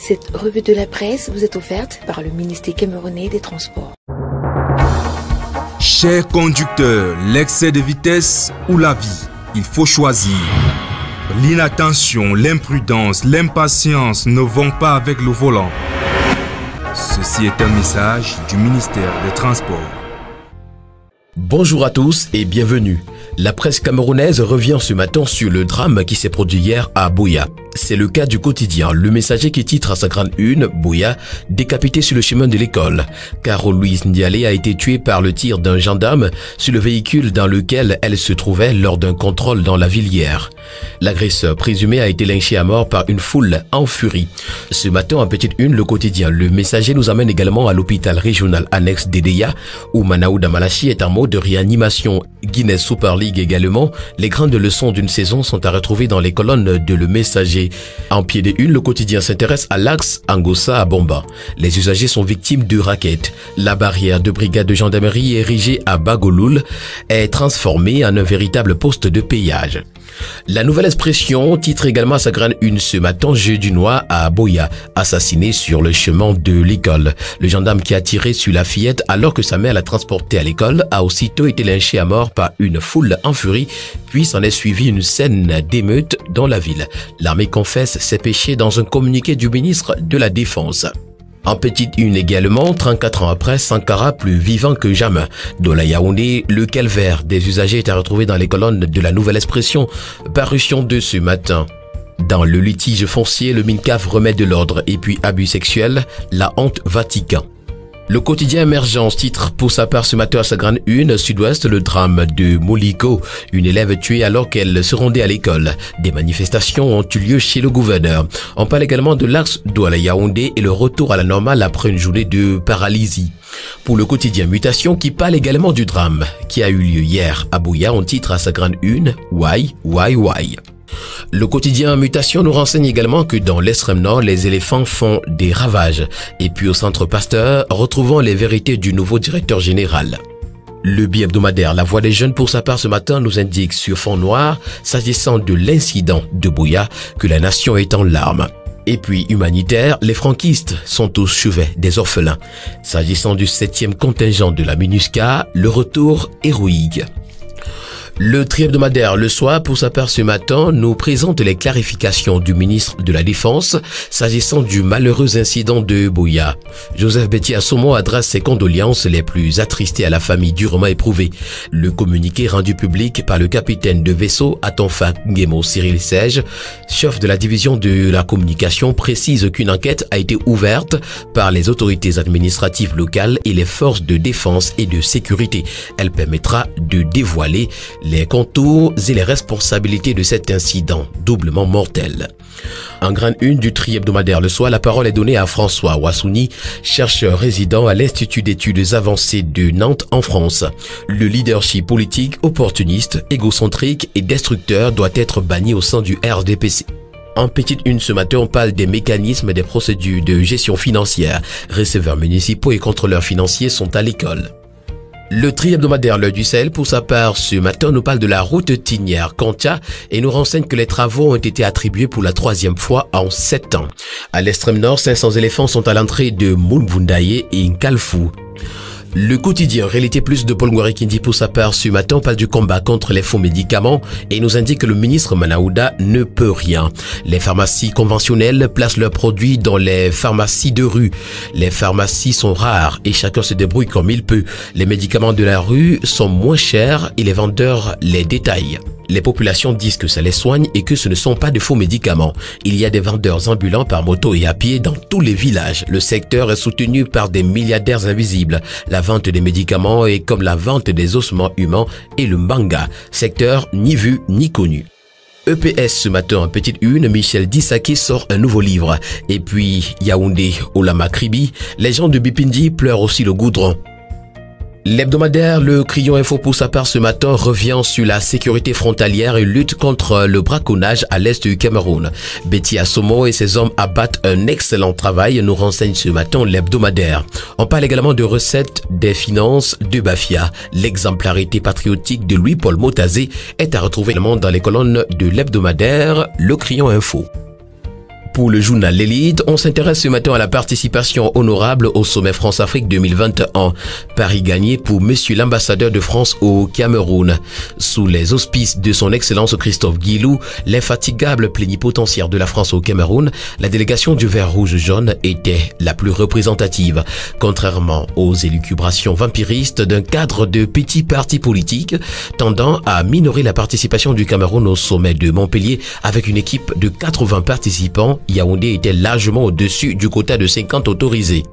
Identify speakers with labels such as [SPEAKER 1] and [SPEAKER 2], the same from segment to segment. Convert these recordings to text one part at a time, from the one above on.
[SPEAKER 1] Cette revue de la presse vous est offerte par le ministère camerounais des Transports.
[SPEAKER 2] Chers conducteurs, l'excès de vitesse ou la vie, il faut choisir. L'inattention, l'imprudence, l'impatience ne vont pas avec le volant. Ceci est un message du ministère des Transports.
[SPEAKER 3] Bonjour à tous et bienvenue. La presse camerounaise revient ce matin sur le drame qui s'est produit hier à Buea. C'est le cas du quotidien Le Messager qui titre à sa grande une, Buea, décapité sur le chemin de l'école. Carole Louise Ndialé a été tuée par le tir d'un gendarme sur le véhicule dans lequel elle se trouvait lors d'un contrôle dans la ville hier. L'agresseur présumé a été lynché à mort par une foule en furie. Ce matin, en petite une, le quotidien Le Messager nous amène également à l'hôpital régional annexe d'Edeya, où Manaouda Malachi est en mode de réanimation. Guinness Super League également, les grandes leçons d'une saison sont à retrouver dans les colonnes de Le Messager. En pied de une, le quotidien s'intéresse à l'axe Angossa à Bomba. Les usagers sont victimes de raquettes. La barrière de brigade de gendarmerie érigée à Bagoloul est transformée en un véritable poste de payage. La Nouvelle Expression titre également à sa grande une ce matin, jeudi noir à Buea, assassiné sur le chemin de l'école. Le gendarme qui a tiré sur la fillette alors que sa mère l'a transportée à l'école a aussitôt été lynché à mort par une foule en furie, puis s'en est suivi une scène d'émeute dans la ville. L'armée confesse ses péchés dans un communiqué du ministre de la Défense. En petite une également, 34 ans après, Sankara plus vivant que jamais. Dans la Yaoundé, le calvaire des usagers est à retrouver dans les colonnes de la Nouvelle Expression, parution de ce matin. Dans le litige foncier, le MINCAF remet de l'ordre et puis abus sexuels, la honte Vatican. Le quotidien Émergence titre pour sa part ce matin à sa grande une, Sud-Ouest, le drame de Moliko, une élève tuée alors qu'elle se rendait à l'école. Des manifestations ont eu lieu chez le gouverneur. On parle également de l'axe Douala-Yaoundé et le retour à la normale après une journée de paralysie. Pour le quotidien Mutation qui parle également du drame qui a eu lieu hier à Buea, on titre à sa grande une, Why. Le quotidien Mutation nous renseigne également que dans l'extrême nord, les éléphants font des ravages. Et puis au centre Pasteur, retrouvons les vérités du nouveau directeur général. Le bi-hebdomadaire La Voix des Jeunes pour sa part ce matin nous indique sur fond noir, s'agissant de l'incident de Buea, que la nation est en larmes. Et puis humanitaire, les franquistes sont au chevet des orphelins. S'agissant du 7e contingent de la MINUSCA, le retour héroïque. Le tri-hebdomadaire Le Soir, pour sa part ce matin, nous présente les clarifications du ministre de la Défense s'agissant du malheureux incident de Buea. Joseph Betty Assomo adresse ses condoléances les plus attristées à la famille durement éprouvée. Le communiqué rendu public par le capitaine de vaisseau Atonfa Ngemo Cyril Sège, chef de la division de la communication, précise qu'une enquête a été ouverte par les autorités administratives locales et les forces de défense et de sécurité. Elle permettra de dévoiler les contours et les responsabilités de cet incident doublement mortel. En grande une du tri-hebdomadaire Le Soir, la parole est donnée à François Wassouni, chercheur résident à l'Institut d'études avancées de Nantes en France. Le leadership politique opportuniste, égocentrique et destructeur doit être banni au sein du RDPC. En petite une ce matin, on parle des mécanismes des procédures de gestion financière. Receveurs municipaux et contrôleurs financiers sont à l'école. Le tri-hebdomadaire L'Heure du Sahel, pour sa part, ce matin, nous parle de la route Tignière-Kantia et nous renseigne que les travaux ont été attribués pour la 3e fois en 7 ans. À l'extrême nord, 500 éléphants sont à l'entrée de Moulbundaye et Nkalfou. Le quotidien Réalité Plus de Paul Ngouarikindi pour sa part ce matin parle du combat contre les faux médicaments et nous indique que le ministre Manaouda ne peut rien. Les pharmacies conventionnelles placent leurs produits dans les pharmacies de rue. Les pharmacies sont rares et chacun se débrouille comme il peut. Les médicaments de la rue sont moins chers et les vendeurs les détaillent. Les populations disent que ça les soigne et que ce ne sont pas de faux médicaments. Il y a des vendeurs ambulants par moto et à pied dans tous les villages. Le secteur est soutenu par des milliardaires invisibles. La vente des médicaments est comme la vente des ossements humains et le manga. Secteur ni vu ni connu. EPS ce matin en petite une, Michel Disaki sort un nouveau livre. Et puis Yaoundé, Olama Kribi, les gens de Bipindi pleurent aussi le goudron. L'hebdomadaire Le Crayon Info pour sa part ce matin revient sur la sécurité frontalière et lutte contre le braconnage à l'est du Cameroun. Betty Assomo et ses hommes abattent un excellent travail, nous renseigne ce matin l'hebdomadaire. On parle également de recettes des finances de Bafia. L'exemplarité patriotique de Louis-Paul Motazé est à retrouver dans les colonnes de l'hebdomadaire Le Crayon Info. Pour le journal L'Élite, on s'intéresse ce matin à la participation honorable au sommet France-Afrique 2021. Paris gagné pour Monsieur l'ambassadeur de France au Cameroun. Sous les auspices de son Excellence Christophe Guilou, l'infatigable plénipotentiaire de la France au Cameroun, la délégation du vert rouge jaune était la plus représentative. Contrairement aux élucubrations vampiristes d'un cadre de petits partis politiques tendant à minorer la participation du Cameroun au sommet de Montpellier avec une équipe de 80 participants, Yaoundé était largement au-dessus du quota de 50 autorisés.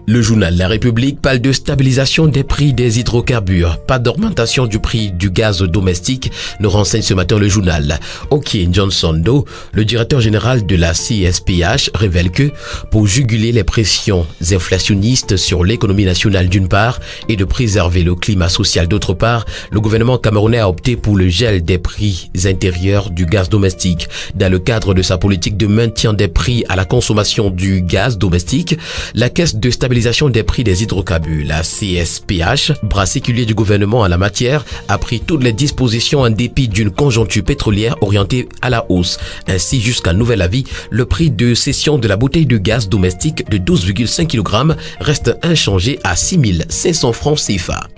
[SPEAKER 3] Le journal La République parle de stabilisation des prix des hydrocarbures. Pas d'augmentation du prix du gaz domestique, nous renseigne ce matin le journal. Okien Johnson-Do, le directeur général de la CSPH, révèle que pour juguler les pressions inflationnistes sur l'économie nationale d'une part et de préserver le climat social d'autre part, le gouvernement camerounais a opté pour le gel des prix intérieurs du gaz domestique. Dans le cadre de sa politique de maintien des prix à la consommation du gaz domestique, la caisse de stabilisation des prix des hydrocarbures, la CSPH, bras séculier du gouvernement en la matière, a pris toutes les dispositions en dépit d'une conjoncture pétrolière orientée à la hausse. Ainsi, jusqu'à nouvel avis, le prix de cession de la bouteille de gaz domestique de 12,5 kg reste inchangé à 6 500 francs CFA.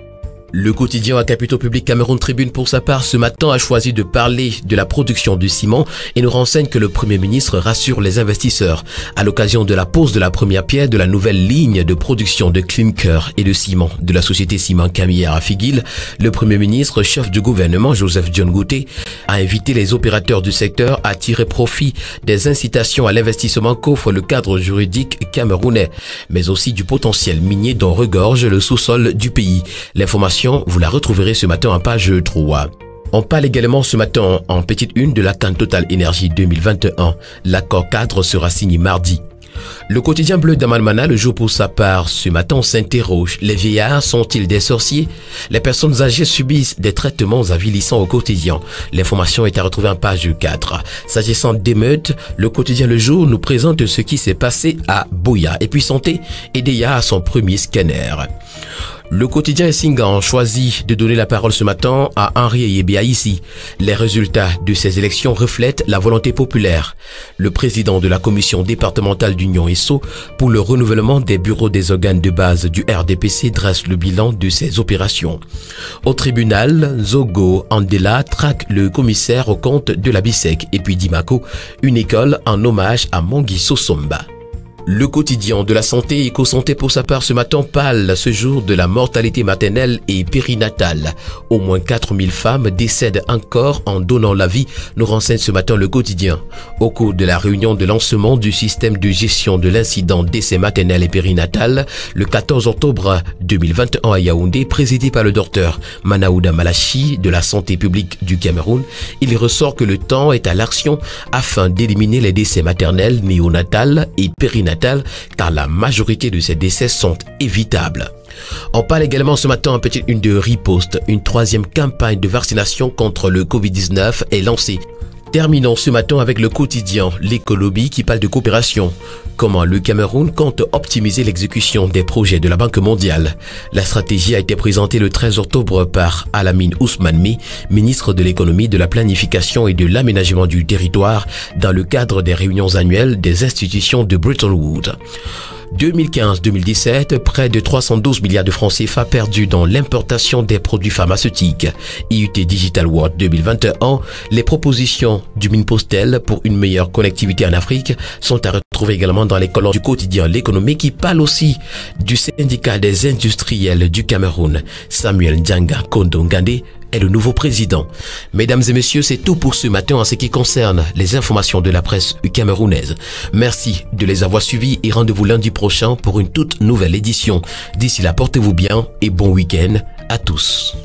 [SPEAKER 3] Le quotidien à capitaux publics Cameroun Tribune pour sa part ce matin a choisi de parler de la production du ciment et nous renseigne que le Premier ministre rassure les investisseurs. À l'occasion de la pose de la première pierre de la nouvelle ligne de production de clinker et de ciment de la société Ciment Camière à Figuil, le Premier ministre, chef du gouvernement Joseph John Gouté, a invité les opérateurs du secteur à tirer profit des incitations à l'investissement qu'offre le cadre juridique camerounais, mais aussi du potentiel minier dont regorge le sous-sol du pays. L'information, vous la retrouverez ce matin en page 3. On parle également ce matin en petite une de la Cannes Total Énergie 2021. L'accord cadre sera signé mardi. Le quotidien bleu d'Amalmana, le jour pour sa part, ce matin s'interroge. Les vieillards sont-ils des sorciers? Les personnes âgées subissent des traitements avilissants au quotidien. L'information est à retrouver en page 4. S'agissant d'émeutes, le quotidien Le Jour nous présente ce qui s'est passé à Buea. Et puis santé, Edeya a son premier scanner. Le quotidien Singan choisit de donner la parole ce matin à Henri Eyebia ici. Les résultats de ces élections reflètent la volonté populaire. Le président de la commission départementale d'Union ESSO pour le renouvellement des bureaux des organes de base du RDPC dresse le bilan de ces opérations. Au tribunal, Zogo Andela traque le commissaire au compte de la BISEC et puis Dimako, une école en hommage à Mongiso Somba. Le quotidien de la santé et éco-santé pour sa part ce matin parle ce jour de la mortalité maternelle et périnatale. Au moins 4000 femmes décèdent encore en donnant la vie, nous renseigne ce matin le quotidien. Au cours de la réunion de lancement du système de gestion de l'incident décès maternel et périnatal, le 14 octobre 2021 à Yaoundé, présidé par le docteur Manaouda Malachi de la santé publique du Cameroun, il ressort que le temps est à l'action afin d'éliminer les décès maternels, néonatales et périnatales car la majorité de ces décès sont évitables. On parle également ce matin en petite une de riposte. Une troisième campagne de vaccination contre le Covid-19 est lancée. Terminons ce matin avec le quotidien L'écologie qui parle de coopération. Comment le Cameroun compte optimiser l'exécution des projets de la Banque mondiale. La stratégie a été présentée le 13 octobre par Alamine Ousmane, ministre de l'économie, de la planification et de l'aménagement du territoire dans le cadre des réunions annuelles des institutions de Bretton Woods. 2015-2017, près de 312 milliards de francs CFA perdus dans l'importation des produits pharmaceutiques. IUT Digital World 2021, les propositions du Minpostel pour une meilleure connectivité en Afrique sont à retrouver également dans les colonnes du quotidien L'économie qui parle aussi du syndicat des industriels du Cameroun. Samuel Ndjanga Kondongande est le nouveau président. Mesdames et messieurs, c'est tout pour ce matin en ce qui concerne les informations de la presse camerounaise. Merci de les avoir suivis et rendez-vous lundi prochain pour une toute nouvelle édition. D'ici là, portez-vous bien et bon week-end à tous.